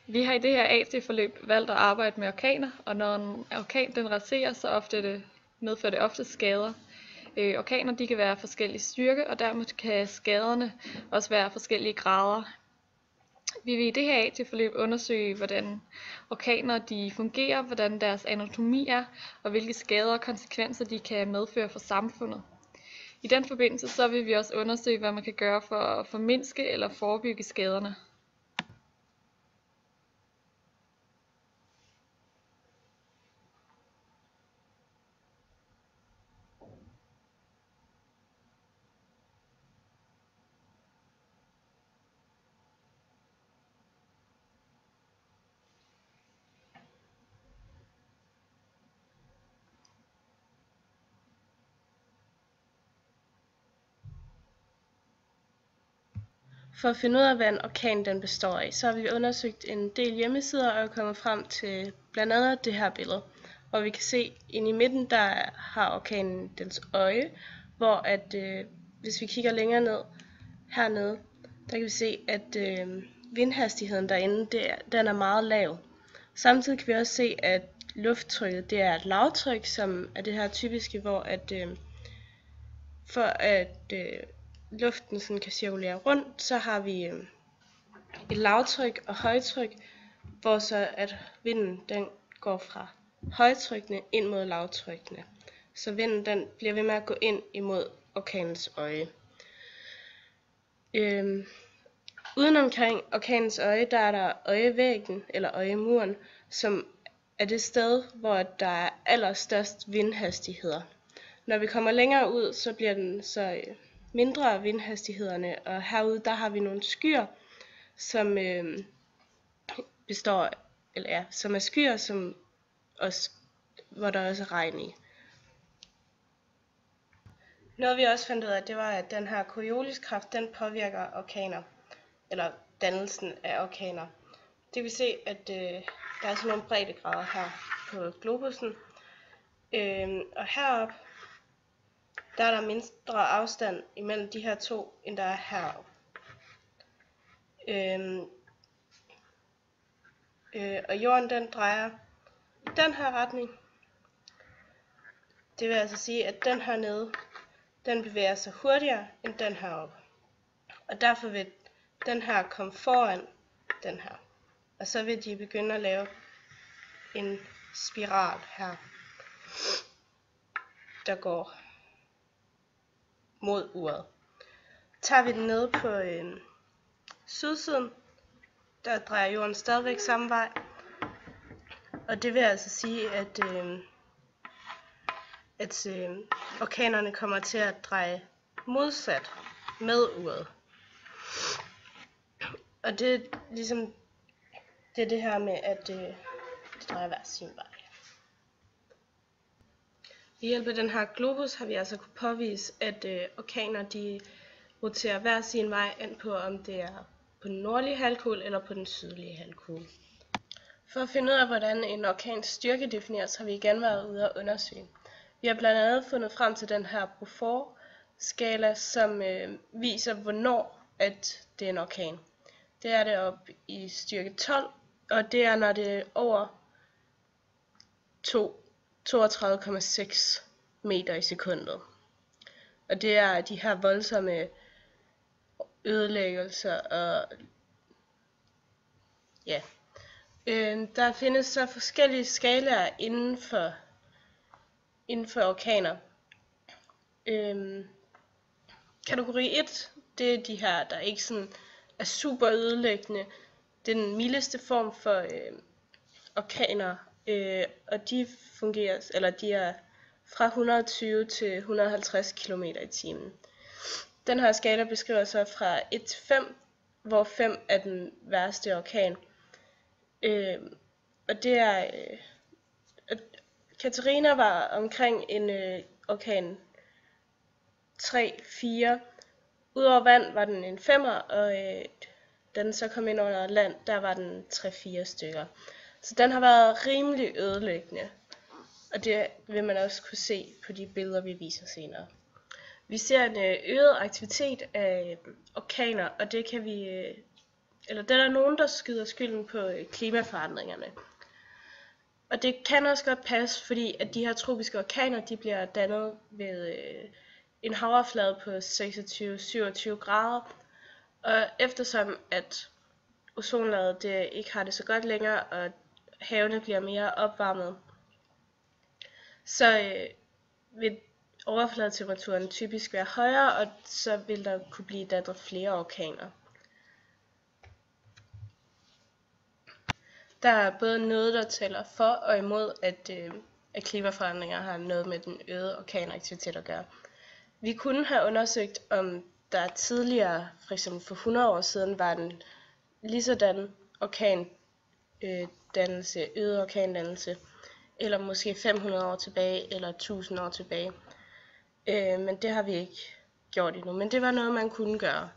Vi har i det her AT-forløb valgt at arbejde med orkaner, og når en orkan den raserer, så medfører det ofte skader. Orkaner de kan være af forskellig styrke, og dermed kan skaderne også være af forskellige grader. Vi vil i det her AT-forløb undersøge, hvordan orkaner de fungerer, hvordan deres anatomi er, og hvilke skader og konsekvenser de kan medføre for samfundet. I den forbindelse så vil vi også undersøge, hvad man kan gøre for at formindske eller forebygge skaderne. For at finde ud af, hvad en orkan den består af, så har vi undersøgt en del hjemmesider og er kommet frem til blandt andet det her billede, hvor vi kan se inde i midten, der har orkanen dens øje, hvor at hvis vi kigger længere ned hernede, der kan vi se, at vindhastigheden derinde, den er meget lav. Samtidig kan vi også se, at lufttrykket, det er et lavtryk, som er det her typiske, hvor at for at luften sådan kan cirkulere rundt, så har vi et lavtryk og højtryk, hvor så at vinden den går fra højtrykkene ind mod lavtrykkene. Så vinden den bliver ved med at gå ind imod orkanens øje. Uden omkring orkanens øje, der er der øjevæggen eller øjemuren, som er det sted, hvor der er allerstørst vindhastigheder. Når vi kommer længere ud, så bliver den så mindre af vindhastighederne, og herude der har vi nogle skyer, som som er skyer, som også, hvor der også er regn i. Noget vi også fandt ud af, det var, at den her Corioliskraft, den påvirker orkaner, eller dannelsen af orkaner. Det vil se, at der er sådan nogle breddegrader her på globussen, og heroppe, der er der mindre afstand imellem de her to, end der er heroppe. Og jorden den drejer i den her retning. Det vil altså sige, at den her nede, den bevæger sig hurtigere end den her oppe. Og derfor vil den her komme foran den her. Og så vil de begynde at lave en spiral her, der går mod uret. Tager vi den ned på sydsiden, der drejer jorden stadigvæk samme vej. Og det vil altså sige, at orkanerne kommer til at dreje modsat med uret. Og det er ligesom det her med, at det drejer hver sin vej. Ved hjælp af den her globus har vi altså kunne påvise, at orkaner de roterer hver sin vej ind på, om det er på den nordlige halvkugle eller på den sydlige halvkugle. For at finde ud af, hvordan en orkans styrke defineres, har vi igen været ude og undersøge. Vi har blandt andet fundet frem til den her Beaufort-skala, som viser, hvornår at det er en orkan. Det er det op i styrke 12, og det er, når det er over 32,6 meter i sekundet. Og det er de her voldsomme ødelæggelser og ja. Der findes så forskellige skalaer inden for orkaner. Kategori 1, det er de her, der ikke sådan er super ødelæggende. Det er den mildeste form for orkaner, og de er fra 120 til 150 km i timen. Den her skala beskriver så fra 1 til 5, hvor 5 er den værste orkan. Og det er Katarina var omkring en orkan 3-4. Udover vand var den en 5'er, og da den så kom ind under land, der var den 3-4 stykker. Så den har været rimelig ødelæggende, og det vil man også kunne se på de billeder, vi viser senere. Vi ser en øget aktivitet af orkaner, og det kan vi eller det er der nogen, der skyder skylden på klimaforandringerne. Og det kan også godt passe, fordi at de her tropiske orkaner, de bliver dannet ved en havoverflade på 26-27 grader. Og eftersom at ozonlaget det ikke har det så godt længere, og havene bliver mere opvarmet, så vil overfladetemperaturen typisk være højere, og så vil der kunne blive dannet flere orkaner. Der er både noget, der taler for og imod, at klimaforandringer har noget med den øgede orkanaktivitet at gøre. Vi kunne have undersøgt, om der tidligere, f.eks. for 100 år siden, var den ligesådan øget orkandannelse, eller måske 500 år tilbage, eller 1000 år tilbage. Men det har vi ikke gjort endnu, men det var noget, man kunne gøre.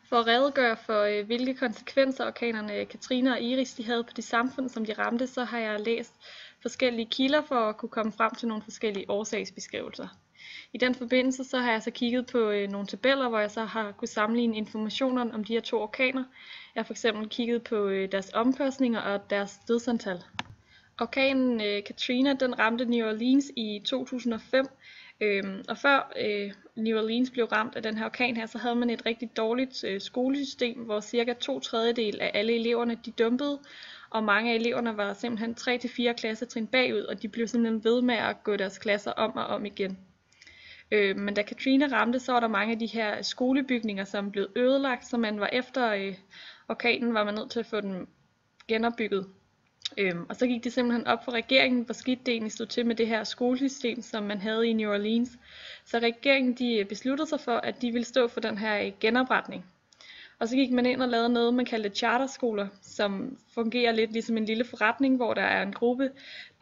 For at redegøre for, hvilke konsekvenser orkanerne Katrina og Iris de havde på de samfund, som de ramte, så har jeg læst forskellige kilder for at kunne komme frem til nogle forskellige årsagsbeskrivelser. I den forbindelse så har jeg så kigget på nogle tabeller, hvor jeg så har kunne sammenligne informationerne om de her to orkaner. Jeg har for eksempel kigget på deres omkostninger og deres dødsantal. Orkanen Katrina den ramte New Orleans i 2005, og før New Orleans blev ramt af den her orkan her, så havde man et rigtig dårligt skolesystem, hvor cirka 2/3 af alle eleverne de dumpede, og mange af eleverne var simpelthen 3-4 klassetrin bagud, og de blev simpelthen ved med at gå deres klasser om og om igen. Men da Katrina ramte, så var der mange af de her skolebygninger, som blev ødelagt, så man var efter orkanen, var man nødt til at få dem genopbygget. Og så gik det simpelthen op for regeringen, hvor skidt det egentlig stod til med det her skolesystem, som man havde i New Orleans. Så regeringen de besluttede sig for, at de ville stå for den her genopretning. Og så gik man ind og lavede noget, man kaldte charterskoler, som fungerer lidt ligesom en lille forretning, hvor der er en gruppe,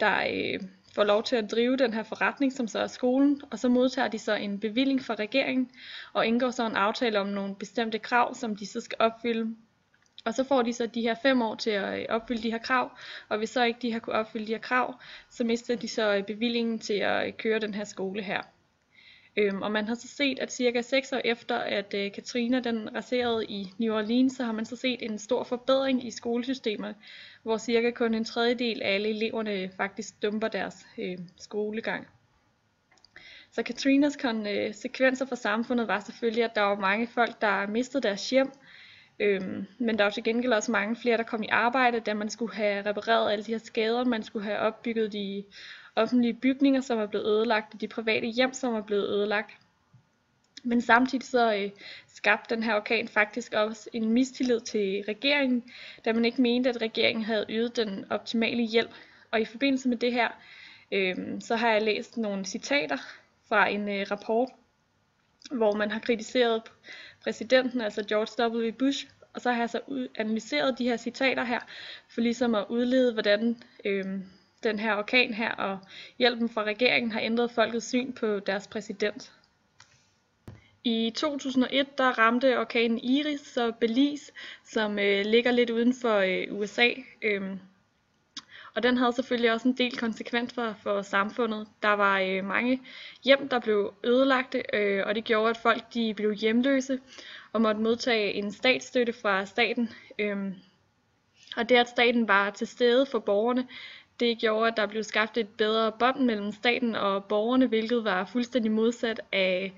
der får lov til at drive den her forretning, som så er skolen, og så modtager de så en bevilling fra regeringen, og indgår så en aftale om nogle bestemte krav, som de så skal opfylde. Og så får de så de her 5 år til at opfylde de her krav, og hvis så ikke de har kunne opfylde de her krav, så mister de så bevillingen til at køre den her skole her. Og man har så set, at cirka 6 år efter, at Katrina den raserede i New Orleans, så har man så set en stor forbedring i skolesystemet, hvor cirka kun 1/3 af alle eleverne faktisk dumper deres skolegang. Så Katrinas konsekvenser for samfundet var selvfølgelig, at der var mange folk, der mistede deres hjem, men der var til gengæld også mange flere, der kom i arbejde, da man skulle have repareret alle de her skader, man skulle have opbygget de offentlige bygninger, som er blevet ødelagt, og de private hjem, som er blevet ødelagt. Men samtidig så skabte den her orkan faktisk også en mistillid til regeringen, da man ikke mente, at regeringen havde ydet den optimale hjælp. Og i forbindelse med det her, så har jeg læst nogle citater fra en rapport, hvor man har kritiseret præsidenten, altså George W. Bush, og så har jeg så analyseret de her citater her, for ligesom at udlede, hvordan den her orkan her og hjælpen fra regeringen har ændret folkets syn på deres præsident. I 2001 der ramte orkanen Iris så Belize, som ligger lidt uden for USA. Og den havde selvfølgelig også en del konsekvenser for samfundet. Der var mange hjem, der blev ødelagte, og det gjorde, at folk de blev hjemløse og måtte modtage en statsstøtte fra staten. Og det, at staten var til stede for borgerne, det gjorde, at der blev skabt et bedre bånd mellem staten og borgerne, hvilket var fuldstændig modsat af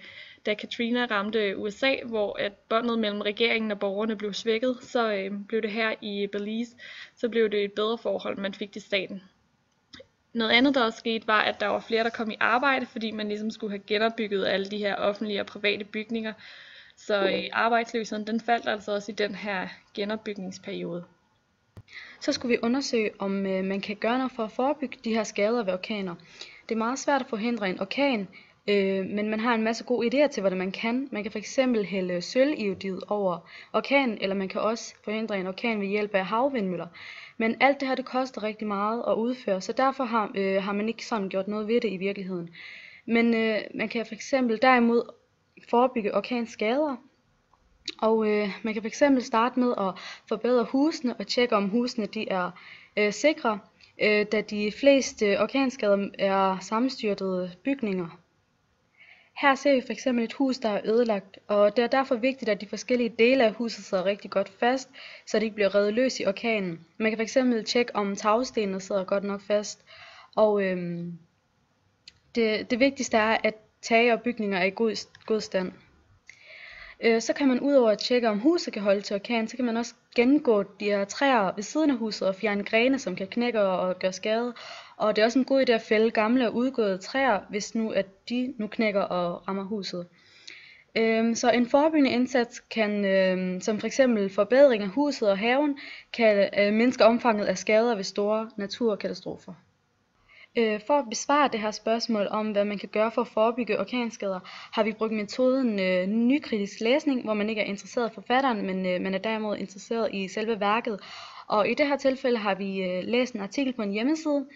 da Katrina ramte USA, hvor at båndet mellem regeringen og borgerne blev svækket, så blev det her i Belize, så blev det et bedre forhold, man fik til staten. Noget andet, der også skete, var, at der var flere, der kom i arbejde, fordi man ligesom skulle have genopbygget alle de her offentlige og private bygninger. Så arbejdsløsheden, den faldt altså også i den her genopbygningsperiode. Så skulle vi undersøge, om man kan gøre noget for at forebygge de her skader ved orkaner. Det er meget svært at forhindre en orkan, men man har en masse gode idéer til, hvordan man kan. Man kan fx hælde sølviodid over orkanen, eller man kan også forhindre en orkan ved hjælp af havvindmøller. Men alt det her, det koster rigtig meget at udføre, så derfor har man ikke sådan gjort noget ved det i virkeligheden. Men man kan fx derimod forebygge orkanskader. Og man kan fx starte med at forbedre husene og tjekke, om husene de er sikre, da de fleste orkanskader er sammenstyrtede bygninger. Her ser vi f.eks. et hus, der er ødelagt, og det er derfor vigtigt, at de forskellige dele af huset sidder rigtig godt fast, så det ikke bliver revet løs i orkanen. Man kan f.eks. tjekke, om tagstenene sidder godt nok fast, og det vigtigste er, at tage og bygninger er i god stand. Så kan man udover at tjekke, om huset kan holde til orkan, så kan man også gennemgå de her træer ved siden af huset og fjerne grene, som kan knække og gøre skade. Og det er også en god idé at fælde gamle og udgåede træer, hvis nu at de nu knækker og rammer huset. Så en forebyggende indsats kan, som f.eks. forbedring af huset og haven, kan mindske omfanget af skader ved store naturkatastrofer. For at besvare det her spørgsmål om, hvad man kan gøre for at forebygge orkanskader, har vi brugt metoden nykritisk læsning, hvor man ikke er interesseret i forfatteren, men man er derimod interesseret i selve værket. Og i det her tilfælde har vi læst en artikel på en hjemmeside,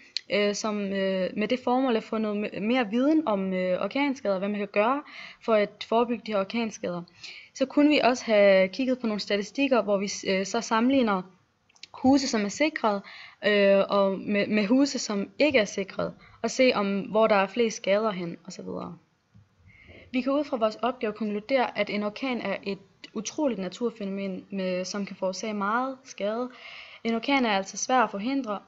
som med det formål at få noget mere viden om orkanskader, hvad man kan gøre for at forebygge de her orkanskader. Så kunne vi også have kigget på nogle statistikker, hvor vi så sammenligner huse, som er sikret, og med huse, som ikke er sikret, og se hvor der er flest skader hen, osv. Vi kan ud fra vores opgave konkludere, at en orkan er et utroligt naturfænomen, som kan forårsage meget skade. En orkan er altså svær at forhindre,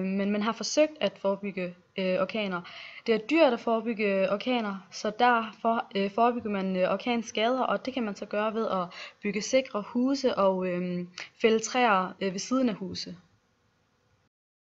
men man har forsøgt at forebygge orkaner. Det er dyrt at forebygge orkaner, så derfor forebygger man orkanskader, og det kan man så gøre ved at bygge sikre huse og fælde træer ved siden af huse.